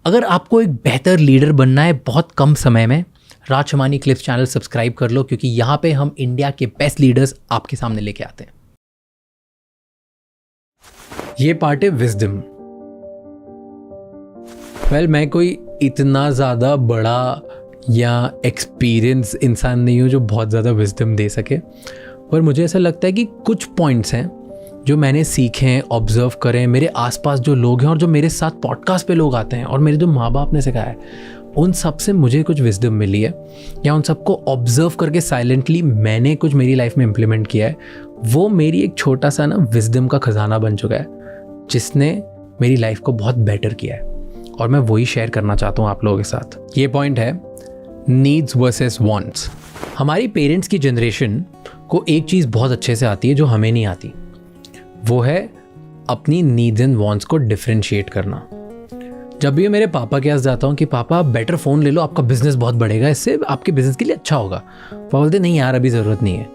अगर आपको एक बेहतर लीडर बनना है बहुत कम समय में, राज शमानी क्लिप्स चैनल सब्सक्राइब कर लो, क्योंकि यहाँ पे हम इंडिया के बेस्ट लीडर्स आपके सामने लेके आते हैं। ये पार्ट है विजडम। मैं कोई इतना ज़्यादा बड़ा या एक्सपीरियंस इंसान नहीं हूँ जो बहुत ज़्यादा विजडम दे सके, पर मुझे ऐसा लगता है कि कुछ पॉइंट्स हैं जो मैंने सीखे हैं, ऑब्जर्व करें, मेरे आसपास जो लोग हैं और जो मेरे साथ पॉडकास्ट पे लोग आते हैं और मेरे जो माँ बाप ने सिखाया है, उन सब से मुझे कुछ विजडम मिली है, या उन सबको ऑब्जर्व करके साइलेंटली मैंने कुछ मेरी लाइफ में इम्प्लीमेंट किया है। वो मेरी एक छोटा सा ना विजडम का खजाना बन चुका है, जिसने मेरी लाइफ को बहुत बेटर किया है, और मैं वही शेयर करना चाहता हूँ आप लोगों के साथ। ये पॉइंट है नीड्स वर्सेस वांट्स। हमारी पेरेंट्स की जनरेशन को एक चीज़ बहुत अच्छे से आती है जो हमें नहीं आती, वो है अपनी नीड्स एंड वांट्स को डिफरेंशिएट करना। जब भी मैं मेरे पापा के पास जाता हूँ कि पापा बेटर फ़ोन ले लो, आपका बिजनेस बहुत बढ़ेगा, इससे आपके बिजनेस के लिए अच्छा होगा, पापा बोलते नहीं यार अभी ज़रूरत नहीं है।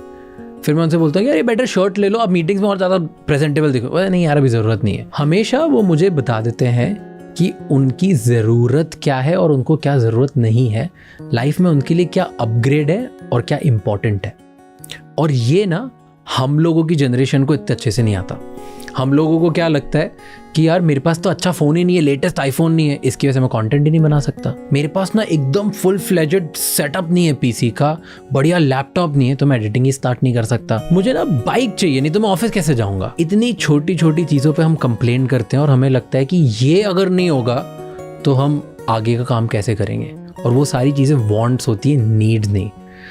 फिर मैं उनसे बोलता हूँ यार ये बेटर शर्ट ले लो, आप मीटिंग्स में और ज़्यादा प्रेजेंटेबल दिखो, नहीं यार अभी ज़रूरत नहीं है। हमेशा वो मुझे बता देते हैं कि उनकी ज़रूरत क्या है और उनको क्या ज़रूरत नहीं है, लाइफ में उनके लिए क्या अपग्रेड है और क्या इम्पॉर्टेंट है। और ये ना हम लोगों की जनरेशन को इतने अच्छे से नहीं आता। हम लोगों को क्या लगता है कि यार मेरे पास तो अच्छा फ़ोन ही नहीं है, लेटेस्ट आईफोन नहीं है, इसकी वजह से मैं कंटेंट ही नहीं बना सकता। मेरे पास ना एकदम फुल फ्लेजेड सेटअप नहीं है पीसी का, बढ़िया लैपटॉप नहीं है, तो मैं एडिटिंग ही स्टार्ट नहीं कर सकता। मुझे ना बाइक चाहिए, नहीं तो मैं ऑफिस कैसे जाऊँगा। इतनी छोटी छोटी चीज़ों पर हम कंप्लेन करते हैं और हमें लगता है कि ये अगर नहीं होगा तो हम आगे का काम कैसे करेंगे, और वो सारी चीज़ें वांट्स होती है, नीड्स नहीं।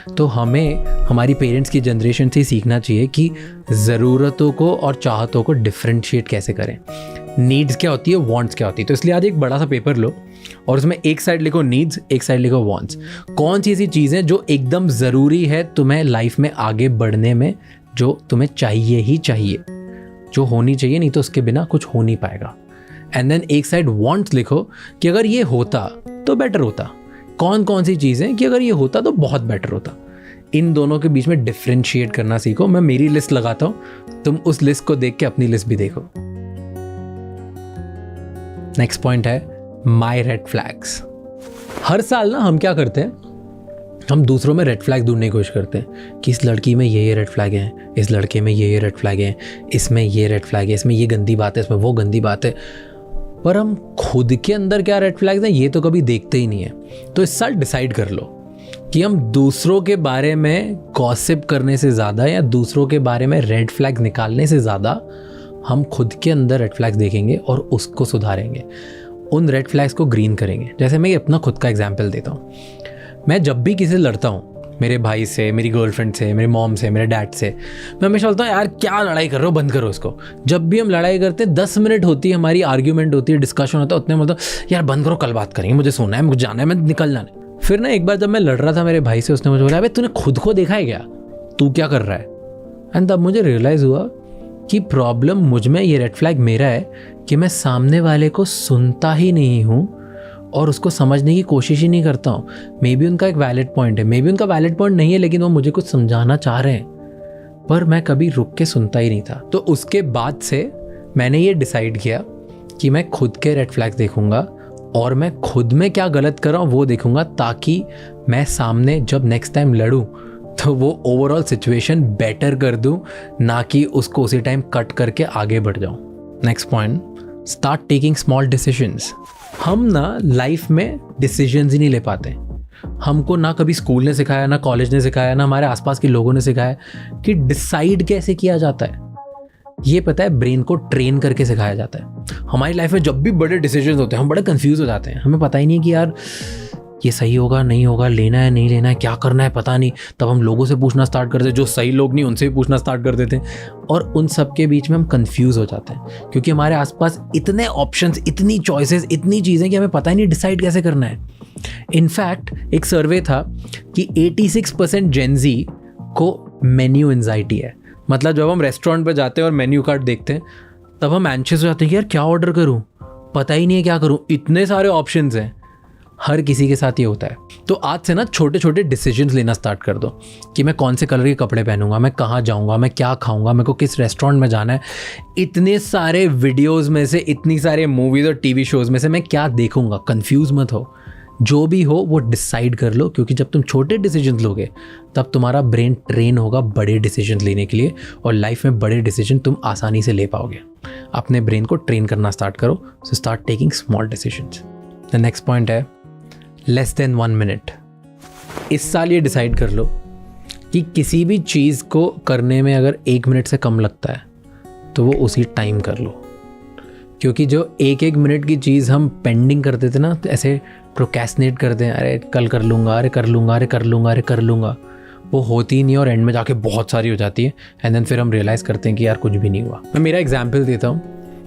तो हमें हमारी पेरेंट्स की जनरेशन से सीखना चाहिए कि ज़रूरतों को और चाहतों को डिफरेंशिएट कैसे करें, नीड्स क्या होती है, वांट्स क्या होती है। तो इसलिए आज एक बड़ा सा पेपर लो और उसमें एक साइड लिखो नीड्स, एक साइड लिखो वांट्स। कौन सी ऐसी चीज़ें जो एकदम ज़रूरी है तुम्हें लाइफ में आगे बढ़ने में, जो तुम्हें चाहिए ही चाहिए, जो होनी चाहिए, नहीं तो उसके बिना कुछ हो नहीं पाएगा। एंड देन एक साइड वांट्स लिखो कि अगर ये होता तो बेटर होता, कौन कौन सी चीज़ें कि अगर ये होता तो बहुत बेटर होता। इन दोनों के बीच में डिफरेंशिएट करना सीखो। मैं मेरी लिस्ट लगाता हूँ, तुम उस लिस्ट को देख के अपनी लिस्ट भी देखो। नेक्स्ट पॉइंट है माई रेड फ्लैग्स। हर साल ना हम क्या करते हैं, हम दूसरों में रेड फ्लैग ढूंढने की कोशिश करते हैं कि इस लड़की में ये रेड फ्लैग हैं, इस लड़के में ये रेड फ्लैग हैं, इसमें ये रेड फ्लैग है, इसमें ये गंदी बात है, इसमें वो गंदी बात है। पर हम खुद के अंदर क्या रेड फ्लैग्स हैं ये तो कभी देखते ही नहीं है। तो इस साल डिसाइड कर लो कि हम दूसरों के बारे में गॉसिप करने से ज़्यादा या दूसरों के बारे में रेड फ्लैग निकालने से ज़्यादा हम खुद के अंदर रेड फ्लैग्स देखेंगे और उसको सुधारेंगे, उन रेड फ्लैग्स को ग्रीन करेंगे। जैसे मैं अपना खुद का एग्जाम्पल देता हूँ। मैं जब भी किसी से लड़ता हूँ, मेरे भाई से, मेरी गर्लफ्रेंड से, मेरे मॉम से, मेरे डैड से, मैं हमेशा बोलता हूँ यार क्या लड़ाई कर रहे हो, बंद करो इसको। जब भी हम लड़ाई करते हैं 10 मिनट होती है हमारी, आर्ग्यूमेंट होती है, डिस्कशन होता है, उतने में बोलता हूँ यार बंद करो, कल बात करेंगे, मुझे सोना है, मुझे जाना है, मैं निकलना है। फिर ना एक बार जब मैं लड़ रहा था मेरे भाई से, उसने मुझे बोला अबे तूने खुद को देखा है क्या, तू क्या कर रहा है। एंड तब मुझे रियलाइज़ हुआ कि प्रॉब्लम मुझ में, ये रेड फ्लैग मेरा है कि मैं सामने वाले को सुनता ही नहीं हूँ और उसको समझने की कोशिश ही नहीं करता हूँ। मे बी उनका एक वैलिड पॉइंट है, मे बी उनका वैलिड पॉइंट नहीं है, लेकिन वो मुझे कुछ समझाना चाह रहे हैं, पर मैं कभी रुक के सुनता ही नहीं था। तो उसके बाद से मैंने ये डिसाइड किया कि मैं खुद के रेड फ्लैग्स देखूंगा और मैं खुद में क्या गलत कर रहा हूँ वो देखूंगा, ताकि मैं सामने जब नेक्स्ट टाइम लड़ूँ तो वो ओवरऑल सिचुएशन बेटर कर दूँ, ना कि उसको उसी टाइम कट करके आगे बढ़ जाऊँ। Next point, start taking small decisions. हम ना लाइफ में डिसीजंस ही नहीं ले पाते। हमको ना कभी स्कूल ने सिखाया, ना कॉलेज ने सिखाया, ना हमारे आसपास के लोगों ने सिखाया कि डिसाइड कैसे किया जाता है। ये पता है ब्रेन को ट्रेन करके सिखाया जाता है। हमारी लाइफ में जब भी बड़े डिसीजंस होते हैं हम बड़े कंफ्यूज हो जाते हैं, हमें पता ही नहीं कि यार ये सही होगा नहीं होगा, लेना है नहीं लेना है, क्या करना है पता नहीं। तब हम लोगों से पूछना स्टार्ट करते हैं, जो सही लोग नहीं उनसे भी पूछना स्टार्ट कर देते हैं, और उन सब के बीच में हम कंफ्यूज हो जाते हैं क्योंकि हमारे आसपास इतने ऑप्शंस, इतनी चॉइसेस, इतनी चीज़ें कि हमें पता ही नहीं डिसाइड कैसे करना है। इनफैक्ट एक सर्वे था कि 86% जेनजी को मेन्यू एंजाइटी है। मतलब जब हम रेस्टोरेंट पर जाते हैं और मेन्यू कार्ड देखते हैं तब हम एंशियस हो जाते हैं कि यार क्या ऑर्डर करूं, पता ही नहीं है क्या करूं, इतने सारे ऑप्शंस हैं। हर किसी के साथ ये होता है। तो आज से ना छोटे छोटे डिसीजंस लेना स्टार्ट कर दो कि मैं कौन से कलर के कपड़े पहनूंगा, मैं कहाँ जाऊँगा, मैं क्या खाऊंगा, मेरे को किस रेस्टोरेंट में जाना है, इतने सारे वीडियोज़ में से, इतनी सारे मूवीज़ और टीवी शोज़ में से मैं क्या देखूंगा। कन्फ्यूज़ मत हो, जो भी हो वो डिसाइड कर लो, क्योंकि जब तुम छोटे डिसीजंस लोगे तब तुम्हारा ब्रेन ट्रेन होगा बड़े डिसीजंस लेने के लिए, और लाइफ में बड़े डिसीजन तुम आसानी से ले पाओगे। अपने ब्रेन को ट्रेन करना स्टार्ट करो, so start taking small decisions. The next point है लेस देन 1 मिनट। इस साल ये डिसाइड कर लो कि किसी भी चीज़ को करने में अगर 1 मिनट से कम लगता है तो वो उसी टाइम कर लो, क्योंकि जो 1 मिनट की चीज़ हम पेंडिंग करते थे ना, तो ऐसे प्रोक्रेस्टिनेट करते हैं, अरे कल कर लूँगा, अरे कर लूँगा, अरे कर लूँगा, अरे कर लूँगा, वो होती ही नहीं और एंड में जाके बहुत सारी हो जाती है। एंड देन फिर हम रियलाइज़ करते हैं कि यार कुछ भी नहीं हुआ। मैं मेरा एग्जाम्पल देता हूँ।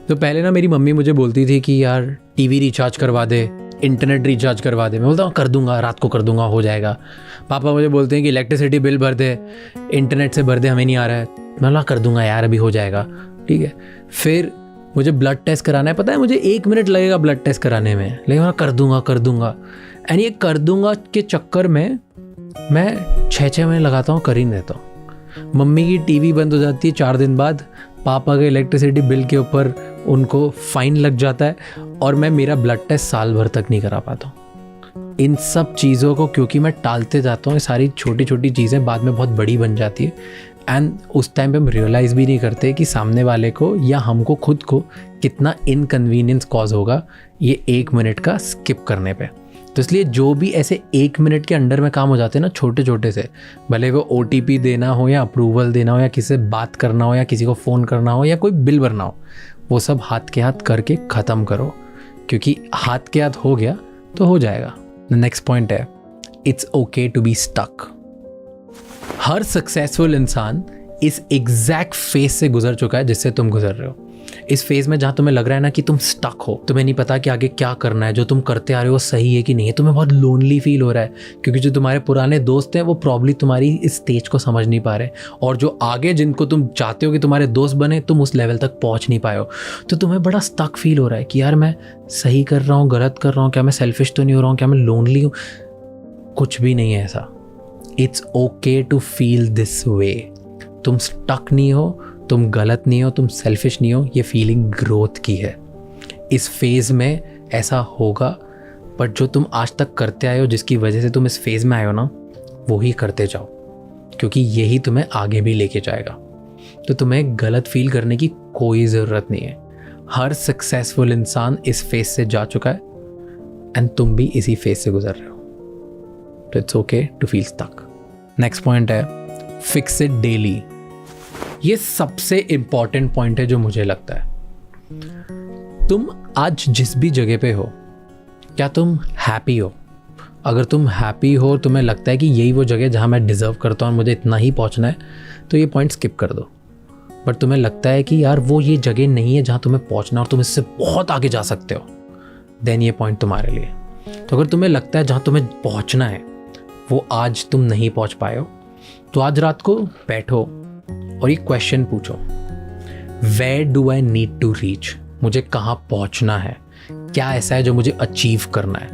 तो पहले ना मेरी मम्मी मुझे बोलती थी कि यार टीवी रिचार्ज करवा दे, इंटरनेट रिचार्ज करवा दे। मैं बोलता हूँ कर दूंगा, रात को कर दूंगा, हो जाएगा। पापा मुझे बोलते हैं कि इलेक्ट्रिसिटी बिल भर दे, इंटरनेट से भर दे, हमें नहीं आ रहा है। मैं बोला कर दूंगा यार, अभी हो जाएगा, ठीक है। फिर मुझे ब्लड टेस्ट कराना है, पता है मुझे 1 मिनट लगेगा ब्लड टेस्ट कराने में, लेकिन मैं कर दूंगा। एंड ये कर दूंगा के चक्कर में मैं 6 महीने लगाता हूँ, कर ही नहीं देता हूँ। मम्मी की टीवी बंद हो जाती है 4 दिन बाद, पापा के इलेक्ट्रिसिटी बिल के ऊपर उनको फाइन लग जाता है, और मैं मेरा ब्लड टेस्ट साल भर तक नहीं करा पाता हूँ। इन सब चीज़ों को क्योंकि मैं टालते जाता हूँ, ये सारी छोटी छोटी चीज़ें बाद में बहुत बड़ी बन जाती है। एंड उस टाइम पे हम रियलाइज़ भी नहीं करते कि सामने वाले को या हमको खुद को कितना इनकन्वीनियंस कॉज होगा ये 1 मिनट का स्किप करने पे। तो इसलिए जो भी ऐसे 1 मिनट के अंडर में काम हो जाते हैं ना, छोटे छोटे से, भले वो OTP देना हो या अप्रूवल देना हो या किसी से बात करना हो या किसी को फ़ोन करना हो या कोई बिल भरना हो, वो सब हाथ के हाथ करके ख़त्म करो, क्योंकि हाथ के हाथ हो गया तो हो जाएगा। नेक्स्ट पॉइंट है it's okay to be stuck. हर सक्सेसफुल इंसान इस एग्जैक्ट फेज से गुजर चुका है जिससे तुम गुजर रहे हो। इस फेज में जहाँ तुम्हें लग रहा है ना कि तुम स्टक हो, तुम्हें नहीं पता कि आगे क्या करना है, जो तुम करते आ रहे हो सही है कि नहीं है, तुम्हें बहुत लोनली फील हो रहा है, क्योंकि जो तुम्हारे पुराने दोस्त हैं वो प्रॉब्ली तुम्हारी इस स्टेज को समझ नहीं पा रहे, और जो आगे जिनको तुम चाहते हो कि तुम्हारे दोस्त बने, तुम उस लेवल तक पहुँच नहीं पाए हो। तो तुम्हें बड़ा स्टक फील हो रहा है कि यार मैं सही कर रहा हूँ, गलत कर रहा हूँ, क्या मैं सेल्फिश तो नहीं हो रहा हूँ, क्या मैं लोनली हूँ। कुछ भी नहीं है ऐसा। It's okay to feel this way. तुम स्टक नहीं हो, तुम गलत नहीं हो, तुम सेल्फिश नहीं हो, ये फीलिंग ग्रोथ की है। इस फेज़ में ऐसा होगा, बट जो तुम आज तक करते आए हो, जिसकी वजह से तुम इस फेज़ में आए हो ना, वो ही करते जाओ, क्योंकि यही तुम्हें आगे भी लेके जाएगा। तो तुम्हें गलत फील करने की कोई ज़रूरत नहीं है। हर सक्सेसफुल इंसान इस फेज़ से जा चुका है, एंड तुम भी इसी फेज़ से गुजर रहे हो। तो it's okay to feel stuck. Next point है फिक्स इट डेली। ये सबसे इंपॉर्टेंट पॉइंट है जो मुझे लगता है। तुम आज जिस भी जगह पे हो, क्या तुम हैप्पी हो? अगर तुम हैप्पी हो, तुम्हें लगता है कि यही वो जगह जहाँ मैं डिज़र्व करता हूँ, मुझे इतना ही पहुँचना है, तो ये पॉइंट स्किप कर दो। बट तुम्हें लगता है कि यार वो ये जगह नहीं है जहाँ तुम्हें पहुँचना और तुम इससे बहुत आगे जा सकते हो, देन ये पॉइंट तुम्हारे लिए। तो अगर तुम्हें लगता है जहाँ तुम्हें पहुँचना है वो आज तुम नहीं पहुँच पाए हो, तो आज रात को बैठो और ये क्वेश्चन पूछो, where do I need to reach? मुझे कहाँ पहुँचना है, क्या ऐसा है जो मुझे अचीव करना है,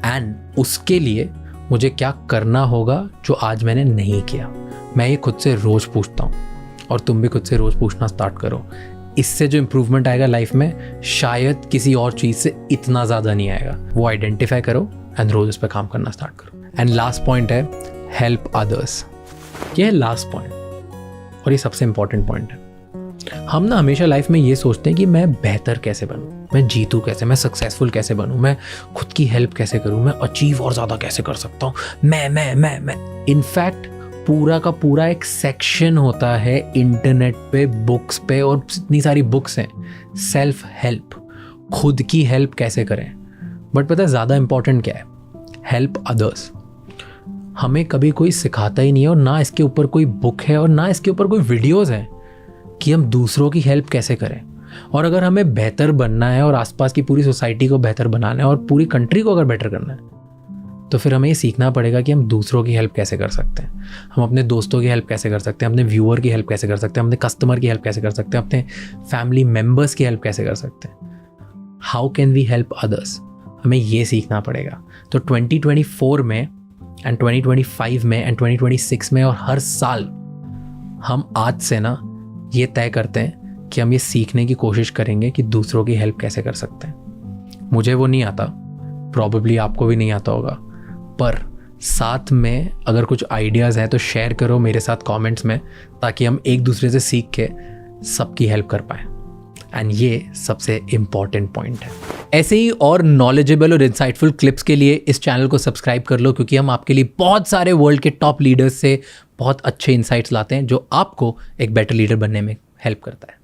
एंड उसके लिए मुझे क्या करना होगा जो आज मैंने नहीं किया। मैं ये खुद से रोज़ पूछता हूँ, और तुम भी खुद से रोज़ पूछना स्टार्ट करो। इससे जो इम्प्रूवमेंट आएगा लाइफ में, शायद किसी और चीज़ से इतना ज़्यादा नहीं आएगा। वो आइडेंटिफाई करो एंड रोज़ इस पर काम करना स्टार्ट करो। एंड लास्ट पॉइंट है हेल्प अदर्स। ये है लास्ट पॉइंट, और ये सबसे इंपॉर्टेंट पॉइंट है। हम ना हमेशा लाइफ में ये सोचते हैं कि मैं बेहतर कैसे बनूं, मैं जीतूं कैसे, मैं सक्सेसफुल कैसे बनूं, मैं खुद की हेल्प कैसे करूं, मैं अचीव और ज़्यादा कैसे कर सकता हूं, मैं। इनफैक्ट पूरा का पूरा एक सेक्शन होता है इंटरनेट पे, बुक्स पे, और इतनी सारी बुक्स हैं सेल्फ हेल्प, खुद की हेल्प कैसे करें। बट पता है ज़्यादा इंपॉर्टेंट क्या है? Help others. हमें कभी कोई सिखाता ही नहीं है, और ना इसके ऊपर कोई बुक है और ना इसके ऊपर कोई वीडियोस हैं कि हम दूसरों की हेल्प कैसे करें। और अगर हमें बेहतर बनना है और आसपास की पूरी सोसाइटी को बेहतर बनाना है और पूरी कंट्री को अगर बेटर करना है, तो फिर हमें ये सीखना पड़ेगा कि हम दूसरों की हेल्प कैसे कर सकते हैं। हम अपने दोस्तों की हेल्प कैसे कर सकते हैं, अपने व्यूअर की हेल्प कैसे कर सकते हैं, अपने कस्टमर की हेल्प कैसे कर सकते हैं, अपने फैमिली मेम्बर्स की हेल्प कैसे कर सकते हैं। How can we help others? हमें ये सीखना पड़ेगा। तो 2024 में एंड 2025 में एंड 2026 में और हर साल हम आज से ना ये तय करते हैं कि हम ये सीखने की कोशिश करेंगे कि दूसरों की हेल्प कैसे कर सकते हैं। मुझे वो नहीं आता, प्रॉबेबली आपको भी नहीं आता होगा, पर साथ में अगर कुछ आइडियाज़ हैं तो शेयर करो मेरे साथ कमेंट्स में, ताकि हम एक दूसरे से सीख के सबकी हेल्प कर पाएँ। एंड ये सबसे इम्पॉर्टेंट पॉइंट है। ऐसे ही और नॉलेजेबल और इंसाइटफुल क्लिप्स के लिए इस चैनल को सब्सक्राइब कर लो, क्योंकि हम आपके लिए बहुत सारे वर्ल्ड के टॉप लीडर्स से बहुत अच्छे इंसाइट्स लाते हैं जो आपको एक बेटर लीडर बनने में हेल्प करता है।